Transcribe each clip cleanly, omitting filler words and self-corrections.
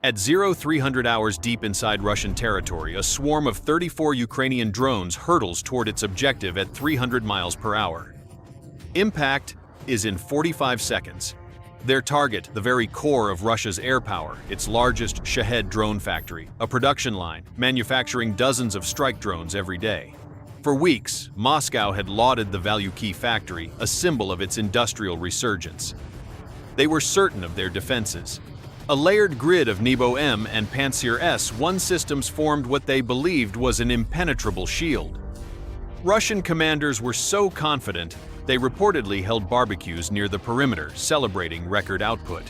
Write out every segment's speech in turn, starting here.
At 0300 hours deep inside Russian territory, a swarm of 34 Ukrainian drones hurtles toward its objective at 300 miles per hour. Impact is in 45 seconds. Their target, the very core of Russia's air power, its largest Shahed drone factory, a production line manufacturing dozens of strike drones every day. For weeks, Moscow had lauded the Valyuki factory, a symbol of its industrial resurgence. They were certain of their defenses. A layered grid of Nebo M and Pantsir S-1 systems formed what they believed was an impenetrable shield. Russian commanders were so confident, they reportedly held barbecues near the perimeter, celebrating record output.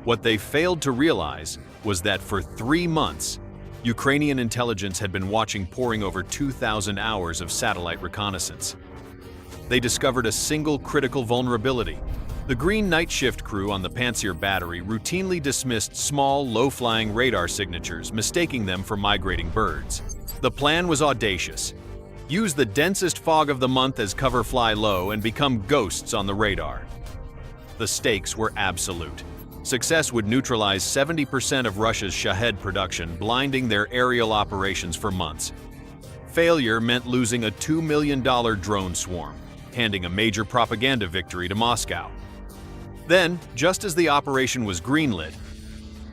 What they failed to realize was that for 3 months, Ukrainian intelligence had been watching poring over 2,000 hours of satellite reconnaissance. They discovered a single critical vulnerability. The Green Night Shift crew on the Pantsir battery routinely dismissed small, low-flying radar signatures, mistaking them for migrating birds. The plan was audacious. Use the densest fog of the month as cover, fly low, and become ghosts on the radar. The stakes were absolute. Success would neutralize 70% of Russia's Shahed production, blinding their aerial operations for months. Failure meant losing a $2 million drone swarm, handing a major propaganda victory to Moscow. Then, just as the operation was greenlit,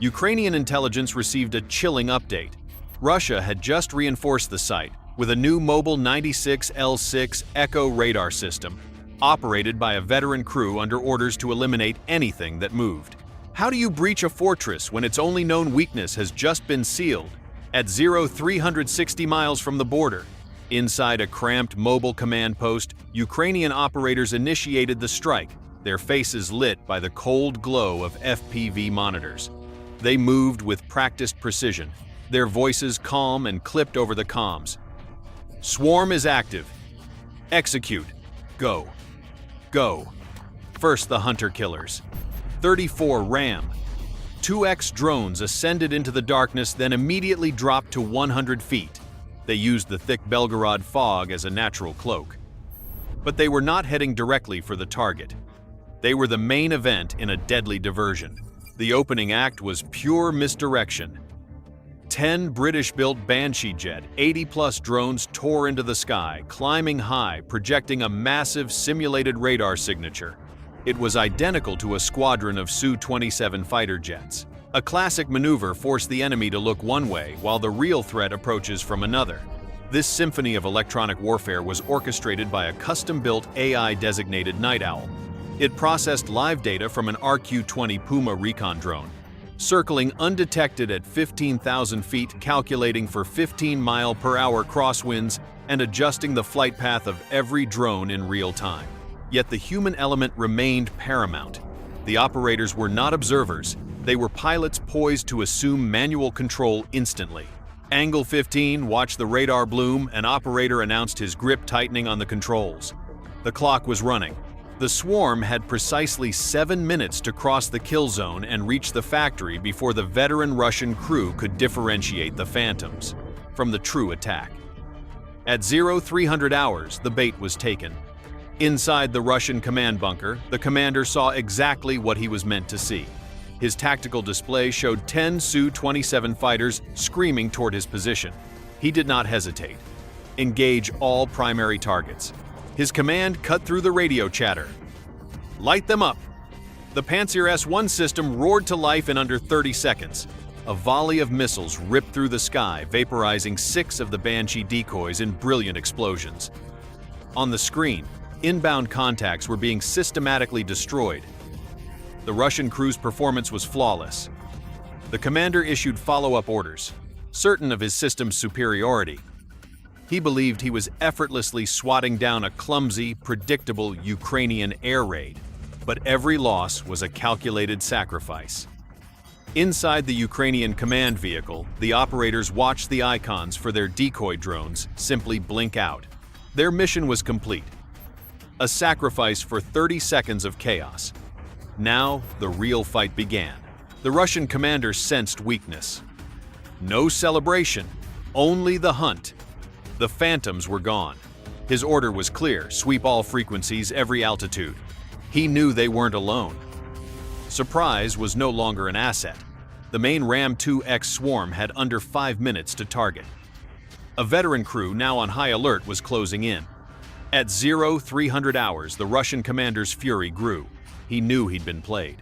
Ukrainian intelligence received a chilling update. Russia had just reinforced the site with a new mobile 96L6 Echo radar system, operated by a veteran crew under orders to eliminate anything that moved. How do you breach a fortress when its only known weakness has just been sealed? At 360 miles from the border, inside a cramped mobile command post, Ukrainian operators initiated the strike, their faces lit by the cold glow of FPV monitors. They moved with practiced precision, their voices calm and clipped over the comms. Swarm is active. Execute. Go. Go. First the hunter-killers. 34 RAM. 2X drones ascended into the darkness, then immediately dropped to 100 feet. They used the thick Belgorod fog as a natural cloak. But they were not heading directly for the target. They were the main event in a deadly diversion. The opening act was pure misdirection. 10 British-built Banshee jet, 80-plus drones tore into the sky, climbing high, projecting a massive simulated radar signature. It was identical to a squadron of Su-27 fighter jets. A classic maneuver forced the enemy to look one way while the real threat approaches from another. This symphony of electronic warfare was orchestrated by a custom-built AI-designated Night Owl. It processed live data from an RQ-20 Puma recon drone, circling undetected at 15,000 feet, calculating for 15-mile-per-hour crosswinds and adjusting the flight path of every drone in real time. Yet the human element remained paramount. The operators were not observers, they were pilots poised to assume manual control instantly. Angle 15 watched the radar bloom, an operator announced his grip tightening on the controls. The clock was running. The swarm had precisely 7 minutes to cross the kill zone and reach the factory before the veteran Russian crew could differentiate the phantoms from the true attack. At 0300 hours, the bait was taken. Inside the Russian command bunker, the commander saw exactly what he was meant to see. His tactical display showed 10 Su-27 fighters screaming toward his position. He did not hesitate. Engage all primary targets. His command cut through the radio chatter. Light them up! The Pantsir S-1 system roared to life in under 30 seconds. A volley of missiles ripped through the sky, vaporizing 6 of the Banshee decoys in brilliant explosions. On the screen, inbound contacts were being systematically destroyed. The Russian crew's performance was flawless. The commander issued follow-up orders, certain of his system's superiority. He believed he was effortlessly swatting down a clumsy, predictable Ukrainian air raid, but every loss was a calculated sacrifice. Inside the Ukrainian command vehicle, the operators watched the icons for their decoy drones simply blink out. Their mission was complete. A sacrifice for 30 seconds of chaos. Now, the real fight began. The Russian commander sensed weakness. No celebration, only the hunt. The phantoms were gone. His order was clear: sweep all frequencies, every altitude. He knew they weren't alone. Surprise was no longer an asset. The main Ram-2X swarm had under 5 minutes to target. A veteran crew, now on high alert, was closing in. At 0300 hours, the Russian commander's fury grew. He knew he'd been played.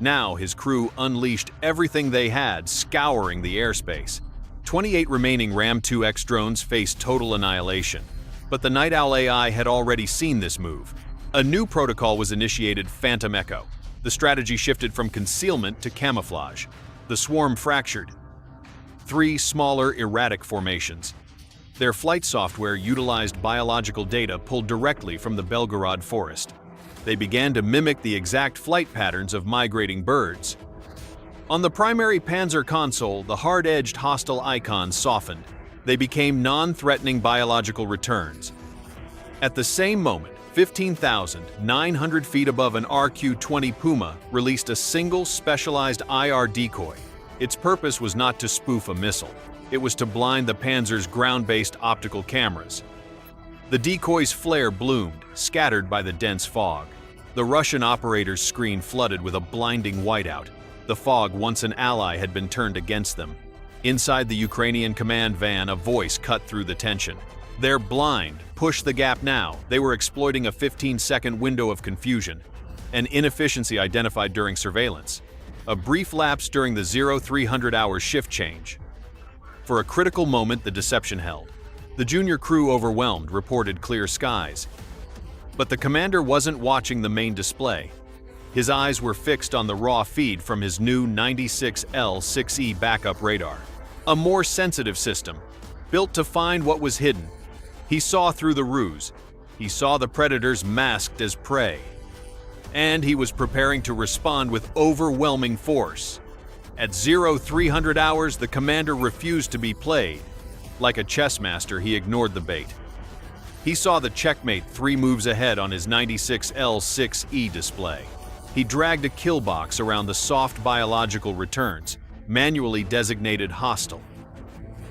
Now his crew unleashed everything they had, scouring the airspace. 28 remaining Ram-2X drones faced total annihilation. But the Night Owl AI had already seen this move. A new protocol was initiated, Phantom Echo. The strategy shifted from concealment to camouflage. The swarm fractured. 3 smaller, erratic formations. Their flight software utilized biological data pulled directly from the Belgorod forest. They began to mimic the exact flight patterns of migrating birds. On the primary Panzer console, the hard-edged hostile icons softened. They became non-threatening biological returns. At the same moment, 15,900 feet above an RQ-20 Puma released a single specialized IR decoy. Its purpose was not to spoof a missile. It was to blind the Panzer's ground-based optical cameras. The decoy's flare bloomed, scattered by the dense fog. The Russian operator's screen flooded with a blinding whiteout. The fog, once an ally, had been turned against them. Inside the Ukrainian command van, a voice cut through the tension. "They're blind. Push the gap now." They were exploiting a 15-second window of confusion, an inefficiency identified during surveillance. A brief lapse during the 0300-hour shift change. For a critical moment, the deception held. The junior crew, overwhelmed, reported clear skies. But the commander wasn't watching the main display. His eyes were fixed on the raw feed from his new 96L6E backup radar. A more sensitive system, built to find what was hidden. He saw through the ruse. He saw the predators masked as prey. And he was preparing to respond with overwhelming force. At 0300 hours, the commander refused to be played. Like a chess master, he ignored the bait. He saw the checkmate 3 moves ahead on his 96L6E display. He dragged a kill box around the soft biological returns, manually designated hostile.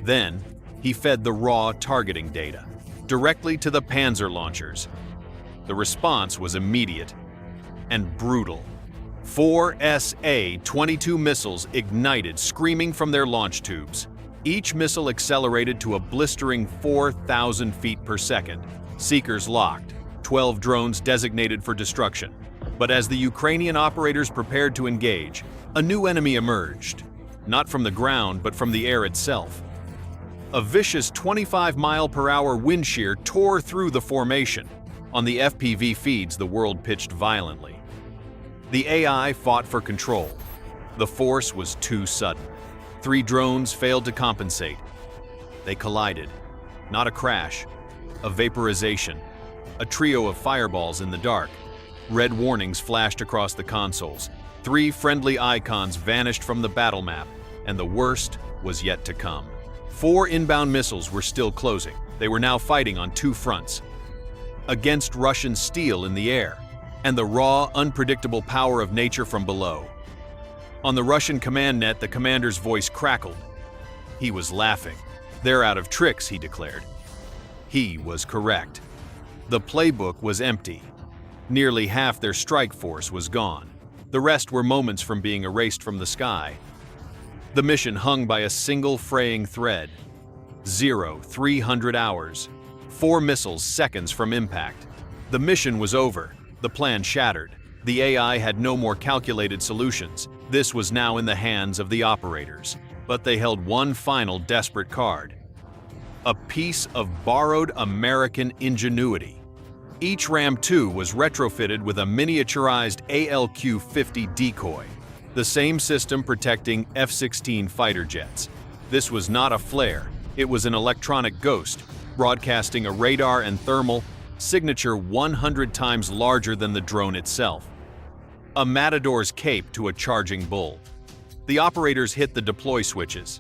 Then, he fed the raw targeting data directly to the Panzer launchers. The response was immediate and brutal. 4 SA-22 missiles ignited, screaming from their launch tubes. Each missile accelerated to a blistering 4,000 feet per second. Seekers locked, 12 drones designated for destruction. But as the Ukrainian operators prepared to engage, a new enemy emerged. Not from the ground, but from the air itself. A vicious 25-mile-per-hour wind shear tore through the formation. On the FPV feeds, the world pitched violently. The AI fought for control. The force was too sudden. 3 drones failed to compensate. They collided. Not a crash, a vaporization. A trio of fireballs in the dark. Red warnings flashed across the consoles. 3 friendly icons vanished from the battle map, and the worst was yet to come. 4 inbound missiles were still closing. They were now fighting on 2 fronts. Against Russian steel in the air, and the raw, unpredictable power of nature from below. On the Russian command net, the commander's voice crackled. He was laughing. "They're out of tricks," he declared. He was correct. The playbook was empty. Nearly half their strike force was gone. The rest were moments from being erased from the sky. The mission hung by a single fraying thread. 0300 hours. 4 missiles seconds from impact. The mission was over. The plan shattered. The AI had no more calculated solutions. This was now in the hands of the operators. But they held one final desperate card. A piece of borrowed American ingenuity. Each Ram-2 was retrofitted with a miniaturized ALQ-50 decoy, the same system protecting F-16 fighter jets. This was not a flare, it was an electronic ghost, broadcasting a radar and thermal signature 100 times larger than the drone itself. A matador's cape to a charging bull. The operators hit the deploy switches.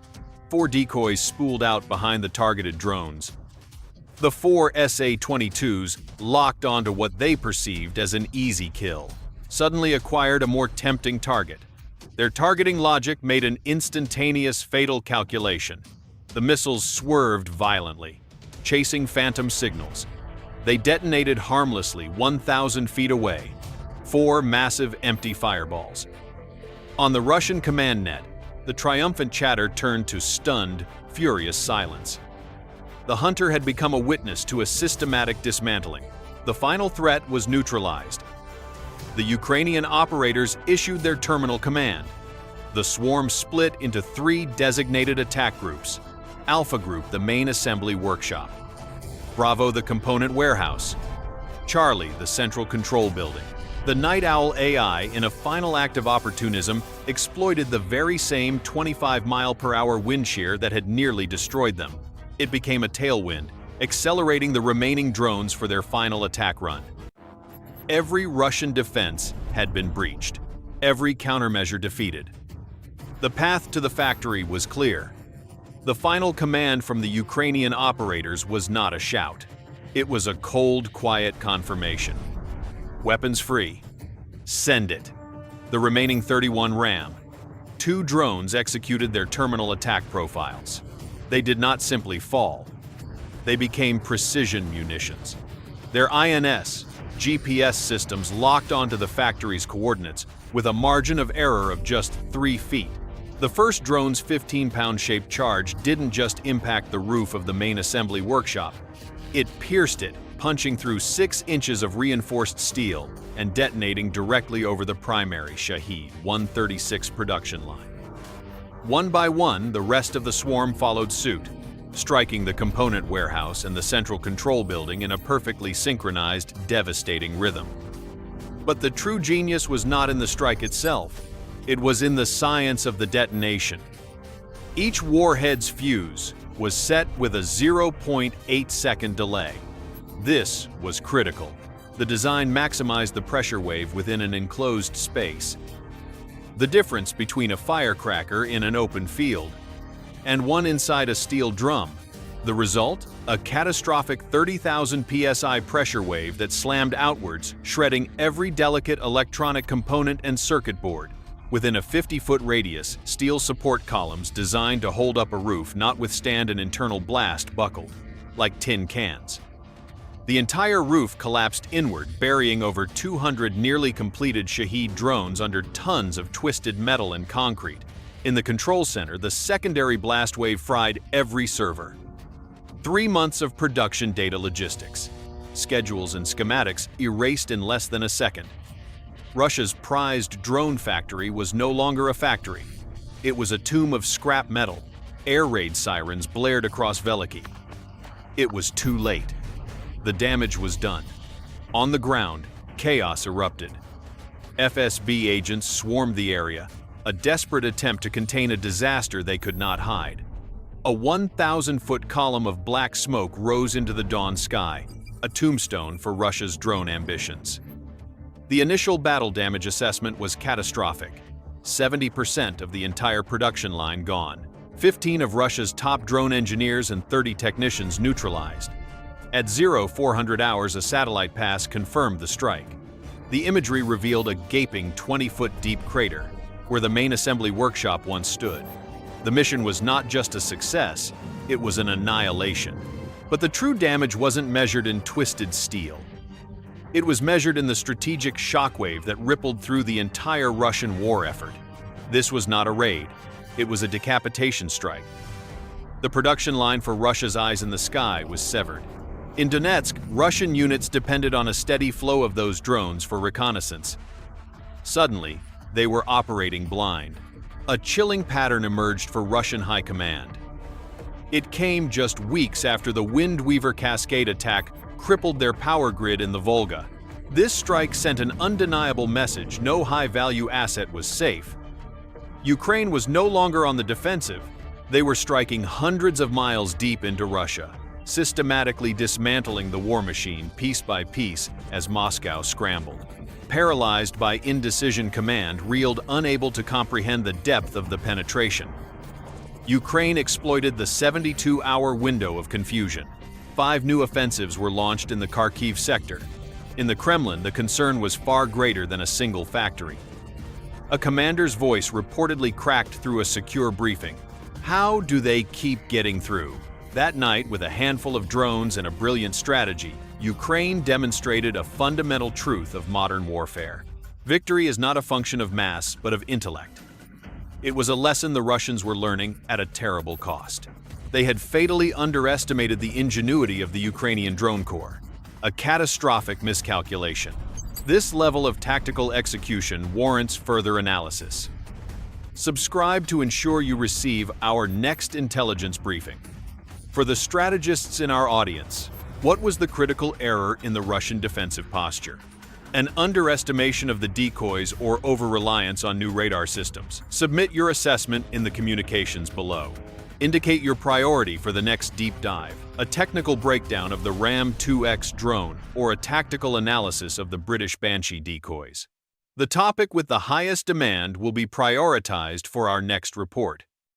4 decoys spooled out behind the targeted drones. The 4 SA-22s, locked onto what they perceived as an easy kill, suddenly acquired a more tempting target. Their targeting logic made an instantaneous fatal calculation. The missiles swerved violently, chasing phantom signals. They detonated harmlessly 1,000 feet away. 4 massive empty fireballs. On the Russian command net, the triumphant chatter turned to stunned, furious silence. The hunter had become a witness to a systematic dismantling. The final threat was neutralized. The Ukrainian operators issued their terminal command. The swarm split into 3 designated attack groups. Alpha Group, the main assembly workshop. Bravo, the component warehouse. Charlie, the central control building. The Night Owl AI, in a final act of opportunism, exploited the very same 25-mile-per-hour wind shear that had nearly destroyed them. It became a tailwind, accelerating the remaining drones for their final attack run. Every Russian defense had been breached, every countermeasure defeated. The path to the factory was clear. The final command from the Ukrainian operators was not a shout. It was a cold, quiet confirmation. Weapons free. Send it. The remaining 31 ram. 2 drones executed their terminal attack profiles. They did not simply fall. They became precision munitions. Their INS, GPS systems locked onto the factory's coordinates with a margin of error of just 3 feet. The first drone's 15-pound shaped charge didn't just impact the roof of the main assembly workshop. It pierced it, punching through 6 inches of reinforced steel and detonating directly over the primary Shahed 136 production line. One by one, the rest of the swarm followed suit, striking the component warehouse and the central control building in a perfectly synchronized, devastating rhythm. But the true genius was not in the strike itself. It was in the science of the detonation. Each warhead's fuse was set with a 0.8-second delay. This was critical. The design maximized the pressure wave within an enclosed space. The difference between a firecracker in an open field and one inside a steel drum. The result? A catastrophic 30,000 psi pressure wave that slammed outwards, shredding every delicate electronic component and circuit board. Within a 50-foot radius, steel support columns designed to hold up a roof not withstand an internal blast buckled, like tin cans. The entire roof collapsed inward, burying over 200 nearly completed Shahed drones under tons of twisted metal and concrete. In the control center, the secondary blast wave fried every server. 3 months of production data logistics, schedules and schematics erased in less than a second. Russia's prized drone factory was no longer a factory. It was a tomb of scrap metal. Air raid sirens blared across Veliky. It was too late. The damage was done. On the ground, chaos erupted. FSB agents swarmed the area, a desperate attempt to contain a disaster they could not hide. A 1,000-foot column of black smoke rose into the dawn sky, a tombstone for Russia's drone ambitions. The initial battle damage assessment was catastrophic. 70% of the entire production line gone. 15 of Russia's top drone engineers and 30 technicians neutralized. At 0400 hours, a satellite pass confirmed the strike. The imagery revealed a gaping 20-foot deep crater, where the main assembly workshop once stood. The mission was not just a success, it was an annihilation. But the true damage wasn't measured in twisted steel. It was measured in the strategic shockwave that rippled through the entire Russian war effort. This was not a raid, it was a decapitation strike. The production line for Russia's eyes in the sky was severed. In Donetsk, Russian units depended on a steady flow of those drones for reconnaissance. Suddenly, they were operating blind. A chilling pattern emerged for Russian high command. It came just weeks after the Windweaver Cascade attack crippled their power grid in the Volga. This strike sent an undeniable message: no high-value asset was safe. Ukraine was no longer on the defensive. They were striking hundreds of miles deep into Russia, systematically dismantling the war machine piece by piece as Moscow scrambled. Paralyzed by indecision, command reeled, unable to comprehend the depth of the penetration. Ukraine exploited the 72-hour window of confusion. 5 new offensives were launched in the Kharkiv sector. In the Kremlin, the concern was far greater than a single factory. A commander's voice reportedly cracked through a secure briefing. How do they keep getting through? That night, with a handful of drones and a brilliant strategy, Ukraine demonstrated a fundamental truth of modern warfare. Victory is not a function of mass, but of intellect. It was a lesson the Russians were learning at a terrible cost. They had fatally underestimated the ingenuity of the Ukrainian drone corps. A catastrophic miscalculation. This level of tactical execution warrants further analysis. Subscribe to ensure you receive our next intelligence briefing. For the strategists in our audience, what was the critical error in the Russian defensive posture? An underestimation of the decoys or over-reliance on new radar systems? Submit your assessment in the communications below. Indicate your priority for the next deep dive, a technical breakdown of the Ram-2X drone or a tactical analysis of the British Banshee decoys. The topic with the highest demand will be prioritized for our next report.